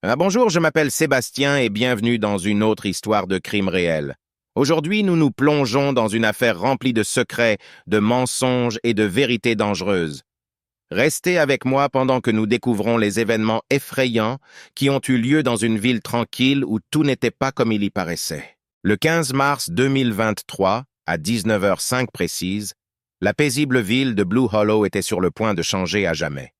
Bonjour, je m'appelle Sébastien et bienvenue dans une autre histoire de crime réel. Aujourd'hui, nous nous plongeons dans une affaire remplie de secrets, de mensonges et de vérités dangereuses. Restez avec moi pendant que nous découvrons les événements effrayants qui ont eu lieu dans une ville tranquille où tout n'était pas comme il y paraissait. Le 15 mars 2023, à 19h05 précise, la paisible ville de Blue Hollow était sur le point de changer à jamais.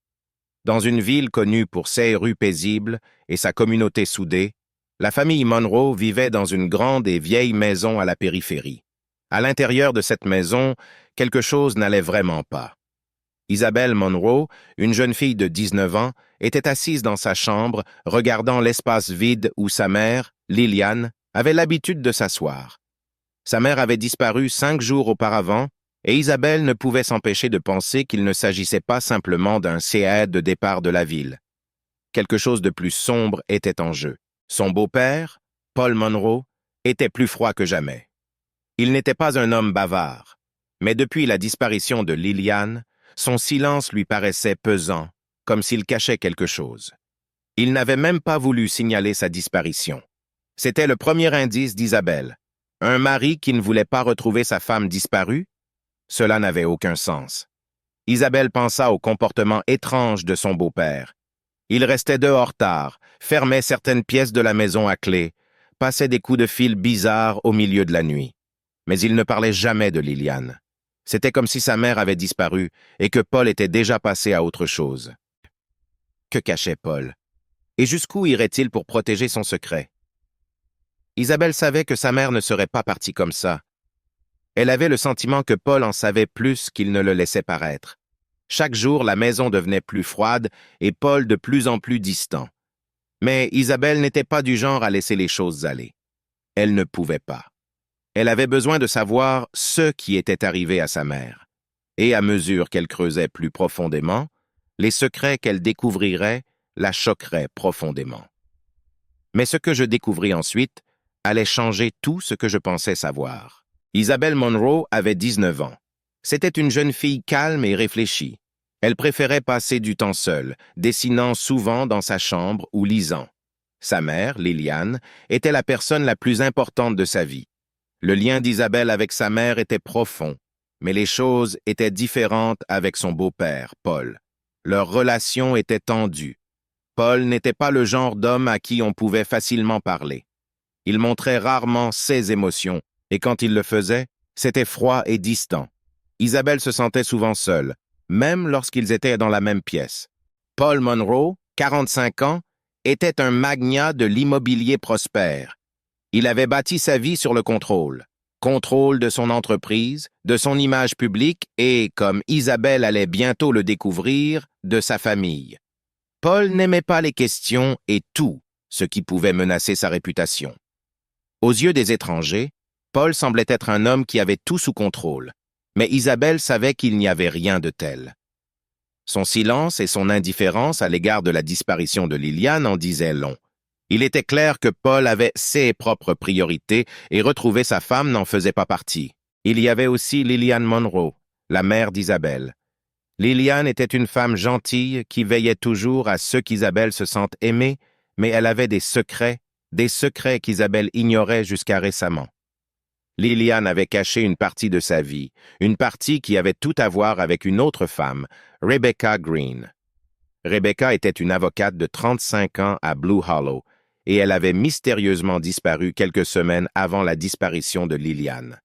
Dans une ville connue pour ses rues paisibles et sa communauté soudée, la famille Monroe vivait dans une grande et vieille maison à la périphérie. À l'intérieur de cette maison, quelque chose n'allait vraiment pas. Isabelle Monroe, une jeune fille de 19 ans, était assise dans sa chambre, regardant l'espace vide où sa mère, Liliane, avait l'habitude de s'asseoir. Sa mère avait disparu 5 jours auparavant, et Isabelle ne pouvait s'empêcher de penser qu'il ne s'agissait pas simplement d'un CAE de départ de la ville. Quelque chose de plus sombre était en jeu. Son beau-père, Paul Monroe, était plus froid que jamais. Il n'était pas un homme bavard, mais depuis la disparition de Liliane, son silence lui paraissait pesant, comme s'il cachait quelque chose. Il n'avait même pas voulu signaler sa disparition. C'était le premier indice d'Isabelle. Un mari qui ne voulait pas retrouver sa femme disparue? Cela n'avait aucun sens. Isabelle pensa au comportement étrange de son beau-père. Il restait dehors tard, fermait certaines pièces de la maison à clé, passait des coups de fil bizarres au milieu de la nuit. Mais il ne parlait jamais de Liliane. C'était comme si sa mère avait disparu et que Paul était déjà passé à autre chose. Que cachait Paul? Et jusqu'où irait-il pour protéger son secret? Isabelle savait que sa mère ne serait pas partie comme ça. Elle avait le sentiment que Paul en savait plus qu'il ne le laissait paraître. Chaque jour, la maison devenait plus froide et Paul de plus en plus distant. Mais Isabelle n'était pas du genre à laisser les choses aller. Elle ne pouvait pas. Elle avait besoin de savoir ce qui était arrivé à sa mère. Et à mesure qu'elle creusait plus profondément, les secrets qu'elle découvrirait la choqueraient profondément. Mais ce que je découvris ensuite allait changer tout ce que je pensais savoir. Isabelle Monroe avait 19 ans. C'était une jeune fille calme et réfléchie. Elle préférait passer du temps seule, dessinant souvent dans sa chambre ou lisant. Sa mère, Liliane, était la personne la plus importante de sa vie. Le lien d'Isabelle avec sa mère était profond, mais les choses étaient différentes avec son beau-père, Paul. Leur relation était tendue. Paul n'était pas le genre d'homme à qui on pouvait facilement parler. Il montrait rarement ses émotions, et quand il le faisait, c'était froid et distant. Isabelle se sentait souvent seule, même lorsqu'ils étaient dans la même pièce. Paul Monroe, 45 ans, était un magnat de l'immobilier prospère. Il avait bâti sa vie sur le contrôle. Contrôle de son entreprise, de son image publique et, comme Isabelle allait bientôt le découvrir, de sa famille. Paul n'aimait pas les questions et tout ce qui pouvait menacer sa réputation. Aux yeux des étrangers, Paul semblait être un homme qui avait tout sous contrôle, mais Isabelle savait qu'il n'y avait rien de tel. Son silence et son indifférence à l'égard de la disparition de Liliane en disaient long. Il était clair que Paul avait ses propres priorités et retrouver sa femme n'en faisait pas partie. Il y avait aussi Liliane Monroe, la mère d'Isabelle. Liliane était une femme gentille qui veillait toujours à ce qu'Isabelle se sente aimée, mais elle avait des secrets qu'Isabelle ignorait jusqu'à récemment. Liliane avait caché une partie de sa vie, une partie qui avait tout à voir avec une autre femme, Rebecca Green. Rebecca était une avocate de 35 ans à Blue Hollow, et elle avait mystérieusement disparu quelques semaines avant la disparition de Liliane.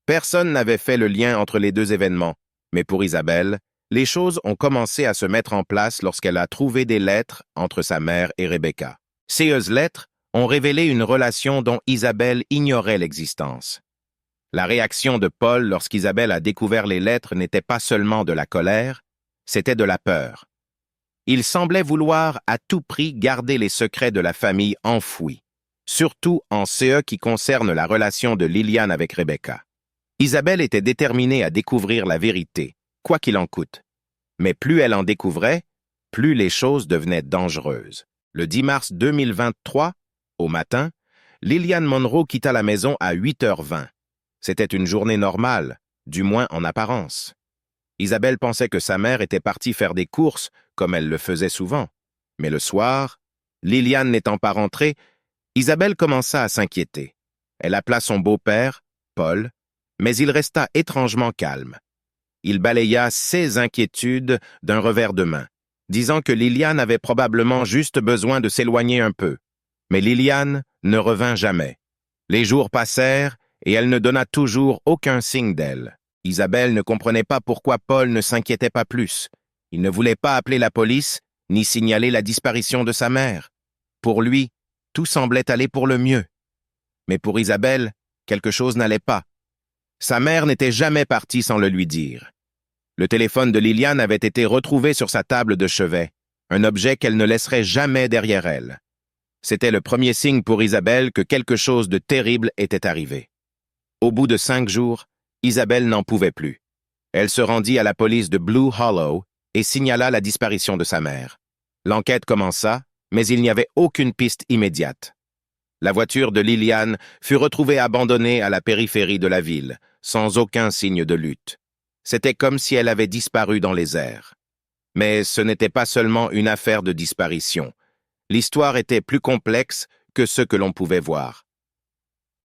Personne n'avait fait le lien entre les deux événements, mais pour Isabelle, les choses ont commencé à se mettre en place lorsqu'elle a trouvé des lettres entre sa mère et Rebecca. Ces lettres ont révélé une relation dont Isabelle ignorait l'existence. La réaction de Paul lorsqu'Isabelle a découvert les lettres n'était pas seulement de la colère, c'était de la peur. Il semblait vouloir à tout prix garder les secrets de la famille enfouis, surtout en ce qui concerne la relation de Liliane avec Rebecca. Isabelle était déterminée à découvrir la vérité, quoi qu'il en coûte. Mais plus elle en découvrait, plus les choses devenaient dangereuses. Le 10 mars 2023, au matin, Liliane Monroe quitta la maison à 8h20. C'était une journée normale, du moins en apparence. Isabelle pensait que sa mère était partie faire des courses, comme elle le faisait souvent. Mais le soir, Liliane n'étant pas rentrée, Isabelle commença à s'inquiéter. Elle appela son beau-père, Paul, mais il resta étrangement calme. Il balaya ses inquiétudes d'un revers de main, disant que Liliane avait probablement juste besoin de s'éloigner un peu. Mais Liliane ne revint jamais. Les jours passèrent et elle ne donna toujours aucun signe d'elle. Isabelle ne comprenait pas pourquoi Paul ne s'inquiétait pas plus. Il ne voulait pas appeler la police ni signaler la disparition de sa mère. Pour lui, tout semblait aller pour le mieux. Mais pour Isabelle, quelque chose n'allait pas. Sa mère n'était jamais partie sans le lui dire. Le téléphone de Liliane avait été retrouvé sur sa table de chevet, un objet qu'elle ne laisserait jamais derrière elle. C'était le premier signe pour Isabelle que quelque chose de terrible était arrivé. Au bout de 5 jours, Isabelle n'en pouvait plus. Elle se rendit à la police de Blue Hollow et signala la disparition de sa mère. L'enquête commença, mais il n'y avait aucune piste immédiate. La voiture de Liliane fut retrouvée abandonnée à la périphérie de la ville, sans aucun signe de lutte. C'était comme si elle avait disparu dans les airs. Mais ce n'était pas seulement une affaire de disparition. L'histoire était plus complexe que ce que l'on pouvait voir.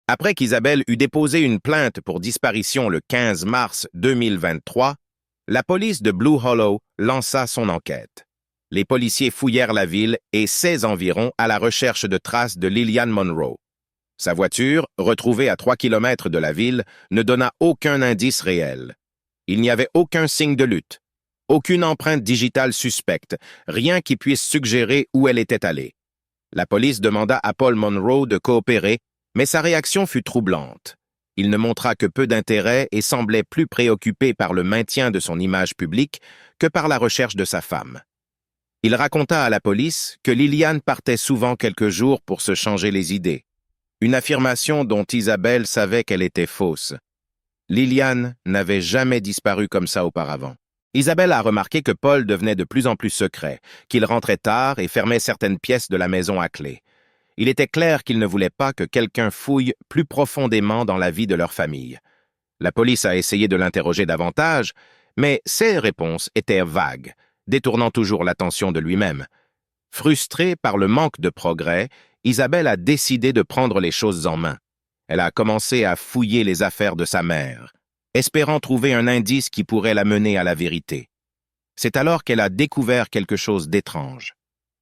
Après qu'Isabelle eut déposé une plainte pour disparition le 15 mars 2023, la police de Blue Hollow lança son enquête. Les policiers fouillèrent la ville et ses environs à la recherche de traces de Liliane Monroe. Sa voiture, retrouvée à 3 kilomètres de la ville, ne donna aucun indice réel. Il n'y avait aucun signe de lutte, aucune empreinte digitale suspecte, rien qui puisse suggérer où elle était allée. La police demanda à Paul Monroe de coopérer, mais sa réaction fut troublante. Il ne montra que peu d'intérêt et semblait plus préoccupé par le maintien de son image publique que par la recherche de sa femme. Il raconta à la police que Liliane partait souvent quelques jours pour se changer les idées, une affirmation dont Isabelle savait qu'elle était fausse. Liliane n'avait jamais disparu comme ça auparavant. Isabelle a remarqué que Paul devenait de plus en plus secret, qu'il rentrait tard et fermait certaines pièces de la maison à clé. Il était clair qu'il ne voulait pas que quelqu'un fouille plus profondément dans la vie de leur famille. La police a essayé de l'interroger davantage, mais ses réponses étaient vagues, détournant toujours l'attention de lui-même. Frustrée par le manque de progrès, Isabelle a décidé de prendre les choses en main. Elle a commencé à fouiller les affaires de sa mère, espérant trouver un indice qui pourrait la mener à la vérité. C'est alors qu'elle a découvert quelque chose d'étrange.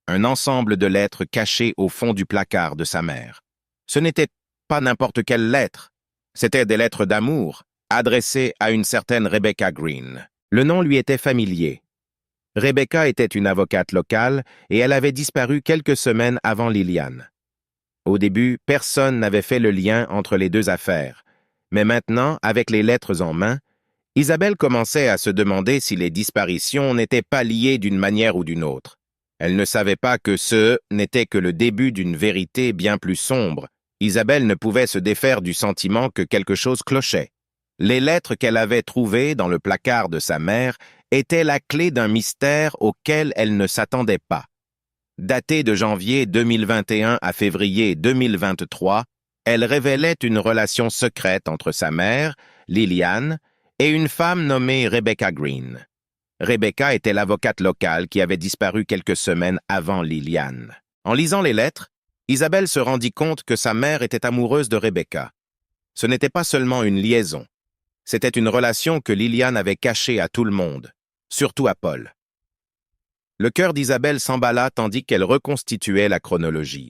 Un ensemble de lettres cachées au fond du placard de sa mère. Ce n'était pas n'importe quelles lettres. C'étaient des lettres d'amour, adressées à une certaine Rebecca Green. Le nom lui était familier. Rebecca était une avocate locale et elle avait disparu quelques semaines avant Liliane. Au début, personne n'avait fait le lien entre les deux affaires. Mais maintenant, avec les lettres en main, Isabelle commençait à se demander si les disparitions n'étaient pas liées d'une manière ou d'une autre. Elle ne savait pas que ce n'était que le début d'une vérité bien plus sombre. Isabelle ne pouvait se défaire du sentiment que quelque chose clochait. Les lettres qu'elle avait trouvées dans le placard de sa mère étaient la clé d'un mystère auquel elle ne s'attendait pas. Datées de janvier 2021 à février 2023, elles révélaient une relation secrète entre sa mère, Liliane, et une femme nommée Rebecca Green. Rebecca était l'avocate locale qui avait disparu quelques semaines avant Liliane. En lisant les lettres, Isabelle se rendit compte que sa mère était amoureuse de Rebecca. Ce n'était pas seulement une liaison. C'était une relation que Liliane avait cachée à tout le monde, surtout à Paul. Le cœur d'Isabelle s'emballa tandis qu'elle reconstituait la chronologie.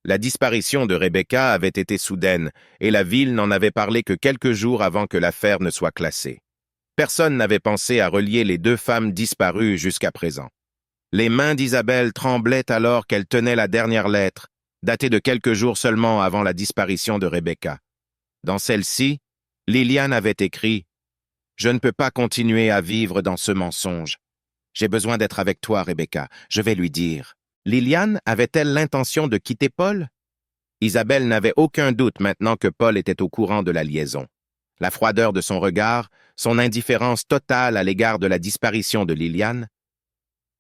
La disparition de Rebecca avait été soudaine et la ville n'en avait parlé que quelques jours avant que l'affaire ne soit classée. Personne n'avait pensé à relier les deux femmes disparues jusqu'à présent. Les mains d'Isabelle tremblaient alors qu'elle tenait la dernière lettre, datée de quelques jours seulement avant la disparition de Rebecca. Dans celle-ci, Liliane avait écrit « Je ne peux pas continuer à vivre dans ce mensonge. J'ai besoin d'être avec toi, Rebecca. Je vais lui dire. » Liliane avait-elle l'intention de quitter Paul? Isabelle n'avait aucun doute maintenant que Paul était au courant de la liaison. La froideur de son regard, son indifférence totale à l'égard de la disparition de Liliane,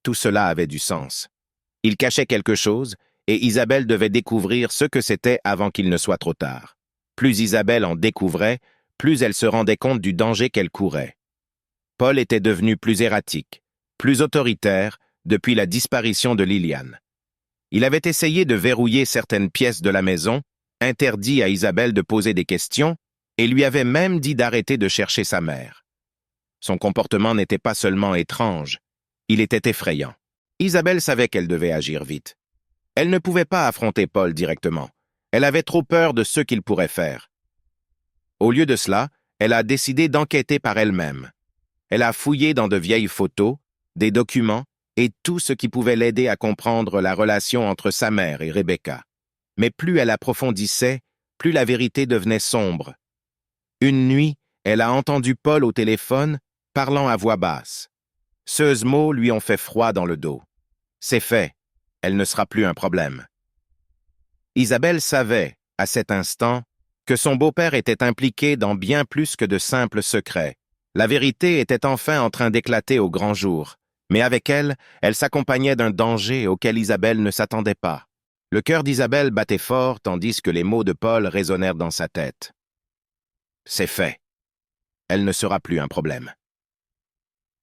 tout cela avait du sens. Il cachait quelque chose et Isabelle devait découvrir ce que c'était avant qu'il ne soit trop tard. Plus Isabelle en découvrait, plus elle se rendait compte du danger qu'elle courait. Paul était devenu plus erratique, plus autoritaire depuis la disparition de Liliane. Il avait essayé de verrouiller certaines pièces de la maison, interdit à Isabelle de poser des questions, et lui avait même dit d'arrêter de chercher sa mère. Son comportement n'était pas seulement étrange, il était effrayant. Isabelle savait qu'elle devait agir vite. Elle ne pouvait pas affronter Paul directement. Elle avait trop peur de ce qu'il pourrait faire. Au lieu de cela, elle a décidé d'enquêter par elle-même. Elle a fouillé dans de vieilles photos, des documents et tout ce qui pouvait l'aider à comprendre la relation entre sa mère et Rebecca. Mais plus elle approfondissait, plus la vérité devenait sombre. Une nuit, elle a entendu Paul au téléphone, parlant à voix basse. Ces mots lui ont fait froid dans le dos. C'est fait, elle ne sera plus un problème. Isabelle savait, à cet instant, que son beau-père était impliqué dans bien plus que de simples secrets. La vérité était enfin en train d'éclater au grand jour, mais avec elle, elle s'accompagnait d'un danger auquel Isabelle ne s'attendait pas. Le cœur d'Isabelle battait fort tandis que les mots de Paul résonnèrent dans sa tête. C'est fait. Elle ne sera plus un problème.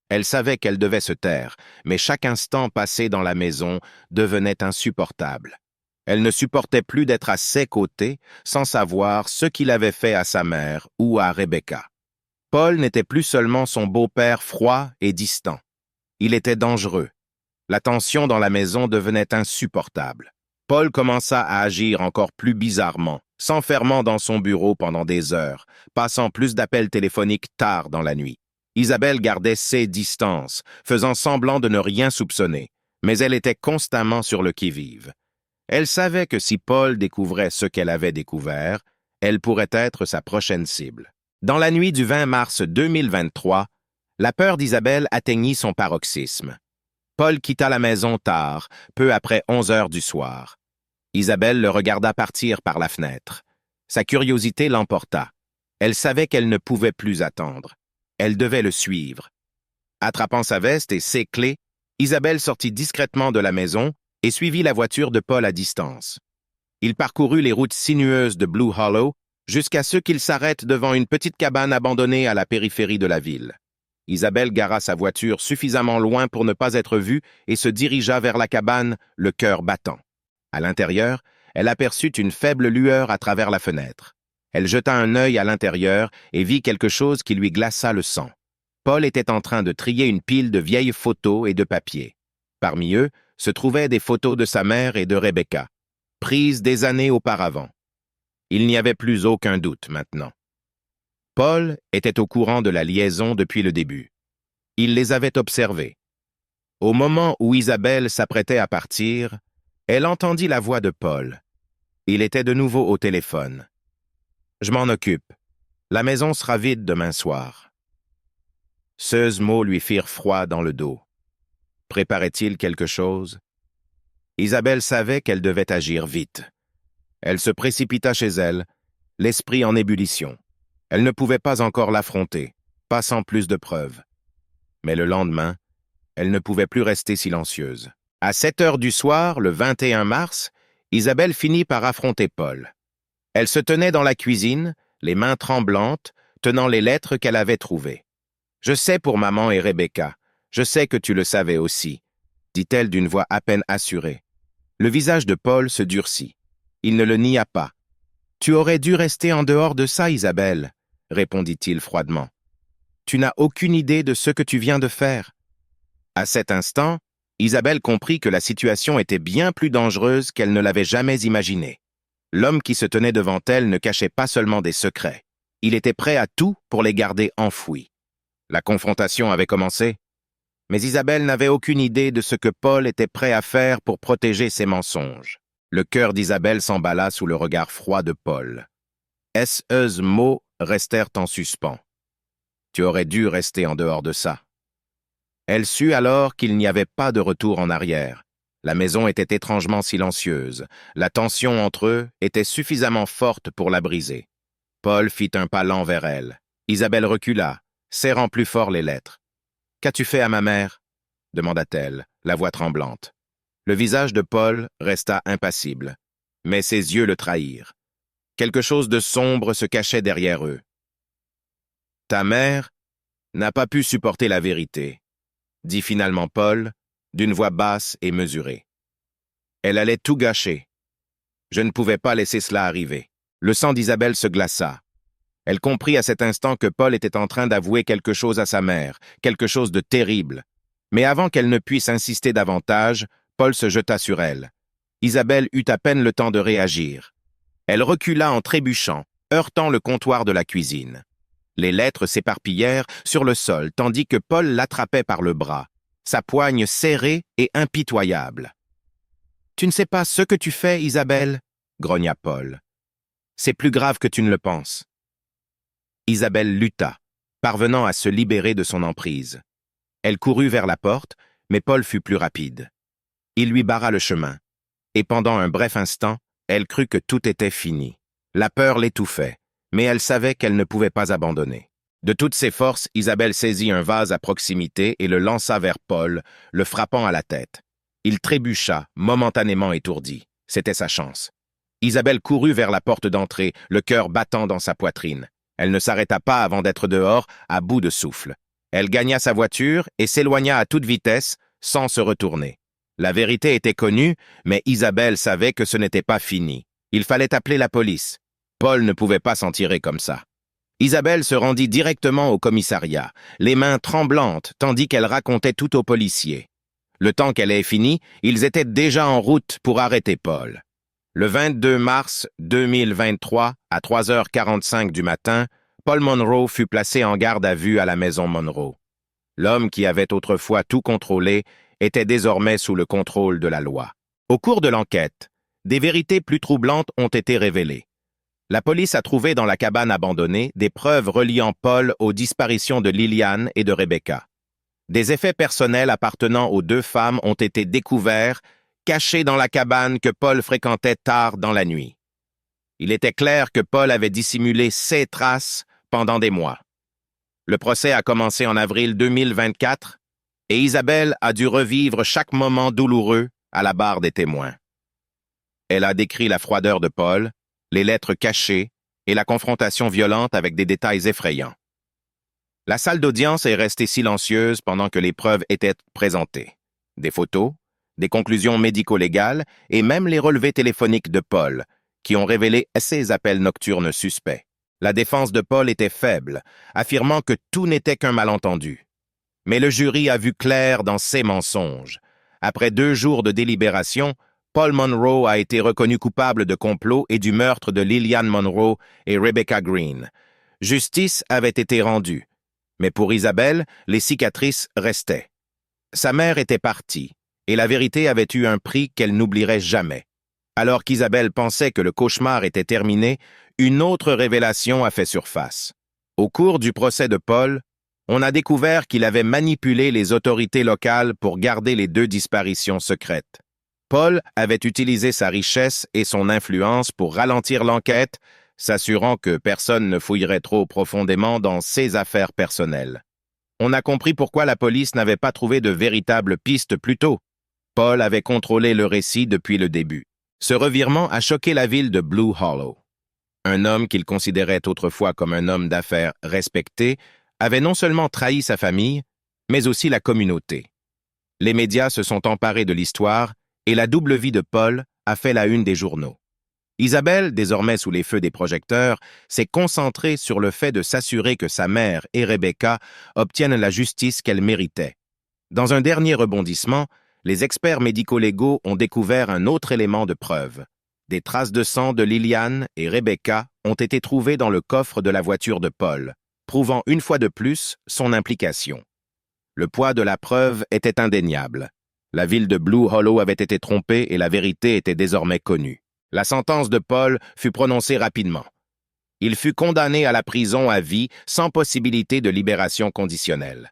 Elle savait qu'elle devait se taire, mais chaque instant passé dans la maison devenait insupportable. Elle ne supportait plus d'être à ses côtés sans savoir ce qu'il avait fait à sa mère ou à Rebecca. Paul n'était plus seulement son beau-père froid et distant. Il était dangereux. La tension dans la maison devenait insupportable. Paul commença à agir encore plus bizarrement, s'enfermant dans son bureau pendant des heures, passant plus d'appels téléphoniques tard dans la nuit. Isabelle gardait ses distances, faisant semblant de ne rien soupçonner, mais elle était constamment sur le qui-vive. Elle savait que si Paul découvrait ce qu'elle avait découvert, elle pourrait être sa prochaine cible. Dans la nuit du 20 mars 2023, la peur d'Isabelle atteignit son paroxysme. Paul quitta la maison tard, peu après 11 heures du soir. Isabelle le regarda partir par la fenêtre. Sa curiosité l'emporta. Elle savait qu'elle ne pouvait plus attendre. Elle devait le suivre. Attrapant sa veste et ses clés, Isabelle sortit discrètement de la maison et suivit la voiture de Paul à distance. Il parcourut les routes sinueuses de Blue Hollow jusqu'à ce qu'il s'arrête devant une petite cabane abandonnée à la périphérie de la ville. Isabelle gara sa voiture suffisamment loin pour ne pas être vue et se dirigea vers la cabane, le cœur battant. À l'intérieur, elle aperçut une faible lueur à travers la fenêtre. Elle jeta un œil à l'intérieur et vit quelque chose qui lui glaça le sang. Paul était en train de trier une pile de vieilles photos et de papiers. Parmi eux se trouvaient des photos de sa mère et de Rebecca, prises des années auparavant. Il n'y avait plus aucun doute maintenant. Paul était au courant de la liaison depuis le début. Il les avait observés. Au moment où Isabelle s'apprêtait à partir, elle entendit la voix de Paul. Il était de nouveau au téléphone. « Je m'en occupe. La maison sera vide demain soir. » Ces mots lui firent froid dans le dos. Préparait-il quelque chose? Isabelle savait qu'elle devait agir vite. Elle se précipita chez elle, l'esprit en ébullition. Elle ne pouvait pas encore l'affronter, pas sans plus de preuves. Mais le lendemain, elle ne pouvait plus rester silencieuse. À 7 heures du soir, le 21 mars, Isabelle finit par affronter Paul. Elle se tenait dans la cuisine, les mains tremblantes, tenant les lettres qu'elle avait trouvées. « Je sais pour maman et Rebecca. Je sais que tu le savais aussi, » dit-elle d'une voix à peine assurée. Le visage de Paul se durcit. Il ne le nia pas. « Tu aurais dû rester en dehors de ça, Isabelle, » répondit-il froidement. « Tu n'as aucune idée de ce que tu viens de faire. » À cet instant, Isabelle comprit que la situation était bien plus dangereuse qu'elle ne l'avait jamais imaginé. L'homme qui se tenait devant elle ne cachait pas seulement des secrets. Il était prêt à tout pour les garder enfouis. La confrontation avait commencé, mais Isabelle n'avait aucune idée de ce que Paul était prêt à faire pour protéger ses mensonges. Le cœur d'Isabelle s'emballa sous le regard froid de Paul. Ces mots restèrent en suspens. « Tu aurais dû rester en dehors de ça. » Elle sut alors qu'il n'y avait pas de retour en arrière. La maison était étrangement silencieuse. La tension entre eux était suffisamment forte pour la briser. Paul fit un pas lent vers elle. Isabelle recula, serrant plus fort les lettres. « Qu'as-tu fait à ma mère ?» demanda-t-elle, la voix tremblante. Le visage de Paul resta impassible, mais ses yeux le trahirent. Quelque chose de sombre se cachait derrière eux. « Ta mère n'a pas pu supporter la vérité, » dit finalement Paul, d'une voix basse et mesurée. Elle allait tout gâcher. Je ne pouvais pas laisser cela arriver. Le sang d'Isabelle se glaça. Elle comprit à cet instant que Paul était en train d'avouer quelque chose à sa mère, quelque chose de terrible. Mais avant qu'elle ne puisse insister davantage, Paul se jeta sur elle. Isabelle eut à peine le temps de réagir. Elle recula en trébuchant, heurtant le comptoir de la cuisine. Les lettres s'éparpillèrent sur le sol, tandis que Paul l'attrapait par le bras, sa poigne serrée et impitoyable. « Tu ne sais pas ce que tu fais, Isabelle ?» grogna Paul. « C'est plus grave que tu ne le penses. » Isabelle lutta, parvenant à se libérer de son emprise. Elle courut vers la porte, mais Paul fut plus rapide. Il lui barra le chemin, et pendant un bref instant, elle crut que tout était fini. La peur l'étouffait, mais elle savait qu'elle ne pouvait pas abandonner. De toutes ses forces, Isabelle saisit un vase à proximité et le lança vers Paul, le frappant à la tête. Il trébucha, momentanément étourdi. C'était sa chance. Isabelle courut vers la porte d'entrée, le cœur battant dans sa poitrine. Elle ne s'arrêta pas avant d'être dehors, à bout de souffle. Elle gagna sa voiture et s'éloigna à toute vitesse, sans se retourner. La vérité était connue, mais Isabelle savait que ce n'était pas fini. Il fallait appeler la police. Paul ne pouvait pas s'en tirer comme ça. Isabelle se rendit directement au commissariat, les mains tremblantes, tandis qu'elle racontait tout aux policiers. Le temps qu'elle ait fini, ils étaient déjà en route pour arrêter Paul. Le 22 mars 2023, à 3h45 du matin, Paul Monroe fut placé en garde à vue à la maison Monroe. L'homme qui avait autrefois tout contrôlé était désormais sous le contrôle de la loi. Au cours de l'enquête, des vérités plus troublantes ont été révélées. La police a trouvé dans la cabane abandonnée des preuves reliant Paul aux disparitions de Liliane et de Rebecca. Des effets personnels appartenant aux deux femmes ont été découverts, cachés dans la cabane que Paul fréquentait tard dans la nuit. Il était clair que Paul avait dissimulé ses traces pendant des mois. Le procès a commencé en avril 2024 et Isabelle a dû revivre chaque moment douloureux à la barre des témoins. Elle a décrit la froideur de Paul, les lettres cachées et la confrontation violente avec des détails effrayants. La salle d'audience est restée silencieuse pendant que les preuves étaient présentées. Des photos, des conclusions médico-légales et même les relevés téléphoniques de Paul, qui ont révélé ses appels nocturnes suspects. La défense de Paul était faible, affirmant que tout n'était qu'un malentendu. Mais le jury a vu clair dans ses mensonges. Après 2 jours de délibération, Paul Monroe a été reconnu coupable de complot et du meurtre de Liliane Monroe et Rebecca Green. Justice avait été rendue. Mais pour Isabelle, les cicatrices restaient. Sa mère était partie, et la vérité avait eu un prix qu'elle n'oublierait jamais. Alors qu'Isabelle pensait que le cauchemar était terminé, une autre révélation a fait surface. Au cours du procès de Paul, on a découvert qu'il avait manipulé les autorités locales pour garder les 2 disparitions secrètes. Paul avait utilisé sa richesse et son influence pour ralentir l'enquête, s'assurant que personne ne fouillerait trop profondément dans ses affaires personnelles. On a compris pourquoi la police n'avait pas trouvé de véritables pistes plus tôt. Paul avait contrôlé le récit depuis le début. Ce revirement a choqué la ville de Blue Hollow. Un homme qu'il considérait autrefois comme un homme d'affaires respecté avait non seulement trahi sa famille, mais aussi la communauté. Les médias se sont emparés de l'histoire et la double vie de Paul a fait la une des journaux. Isabelle, désormais sous les feux des projecteurs, s'est concentrée sur le fait de s'assurer que sa mère et Rebecca obtiennent la justice qu'elles méritaient. Dans un dernier rebondissement, les experts médico-légaux ont découvert un autre élément de preuve. Des traces de sang de Liliane et Rebecca ont été trouvées dans le coffre de la voiture de Paul, prouvant une fois de plus son implication. Le poids de la preuve était indéniable. La ville de Blue Hollow avait été trompée et la vérité était désormais connue. La sentence de Paul fut prononcée rapidement. Il fut condamné à la prison à vie sans possibilité de libération conditionnelle.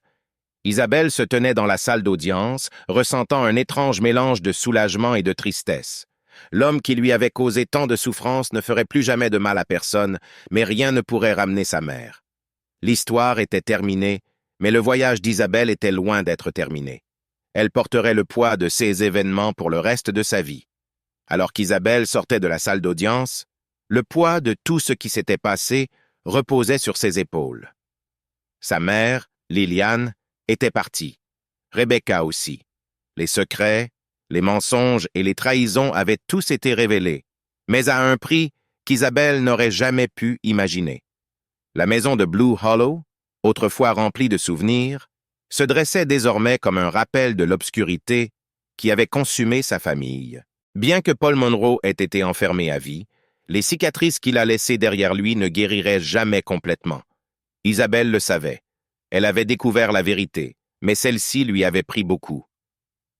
Isabelle se tenait dans la salle d'audience, ressentant un étrange mélange de soulagement et de tristesse. L'homme qui lui avait causé tant de souffrance ne ferait plus jamais de mal à personne, mais rien ne pourrait ramener sa mère. L'histoire était terminée, mais le voyage d'Isabelle était loin d'être terminé. Elle porterait le poids de ces événements pour le reste de sa vie. Alors qu'Isabelle sortait de la salle d'audience, le poids de tout ce qui s'était passé reposait sur ses épaules. Sa mère, Liliane, était partie. Rebecca aussi. Les secrets, Les mensonges et les trahisons avaient tous été révélés, mais à un prix qu'Isabelle n'aurait jamais pu imaginer. La maison de Blue Hollow, autrefois remplie de souvenirs, se dressait désormais comme un rappel de l'obscurité qui avait consumé sa famille. Bien que Paul Monroe ait été enfermé à vie, les cicatrices qu'il a laissées derrière lui ne guériraient jamais complètement. Isabelle le savait. Elle avait découvert la vérité, mais celle-ci lui avait pris beaucoup.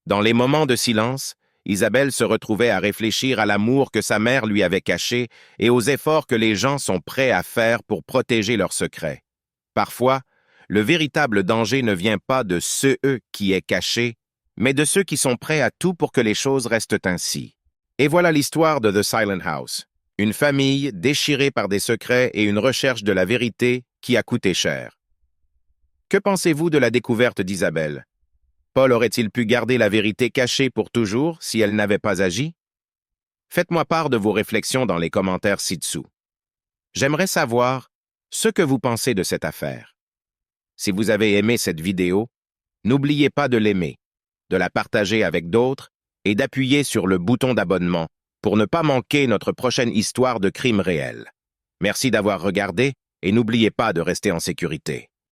Dans les moments de silence, Isabelle se retrouvait à réfléchir à l'amour que sa mère lui avait caché et aux efforts que les gens sont prêts à faire pour protéger leurs secrets. Parfois, le véritable danger ne vient pas de ceux qui est caché, mais de ceux qui sont prêts à tout pour que les choses restent ainsi. Et voilà l'histoire de The Silent House, une famille déchirée par des secrets et une recherche de la vérité qui a coûté cher. Que pensez-vous de la découverte d'Isabelle? Paul aurait-il pu garder la vérité cachée pour toujours si elle n'avait pas agi? Faites-moi part de vos réflexions dans les commentaires ci-dessous. J'aimerais savoir ce que vous pensez de cette affaire. Si vous avez aimé cette vidéo, n'oubliez pas de l'aimer, de la partager avec d'autres et d'appuyer sur le bouton d'abonnement pour ne pas manquer notre prochaine histoire de crime réel. Merci d'avoir regardé et n'oubliez pas de rester en sécurité.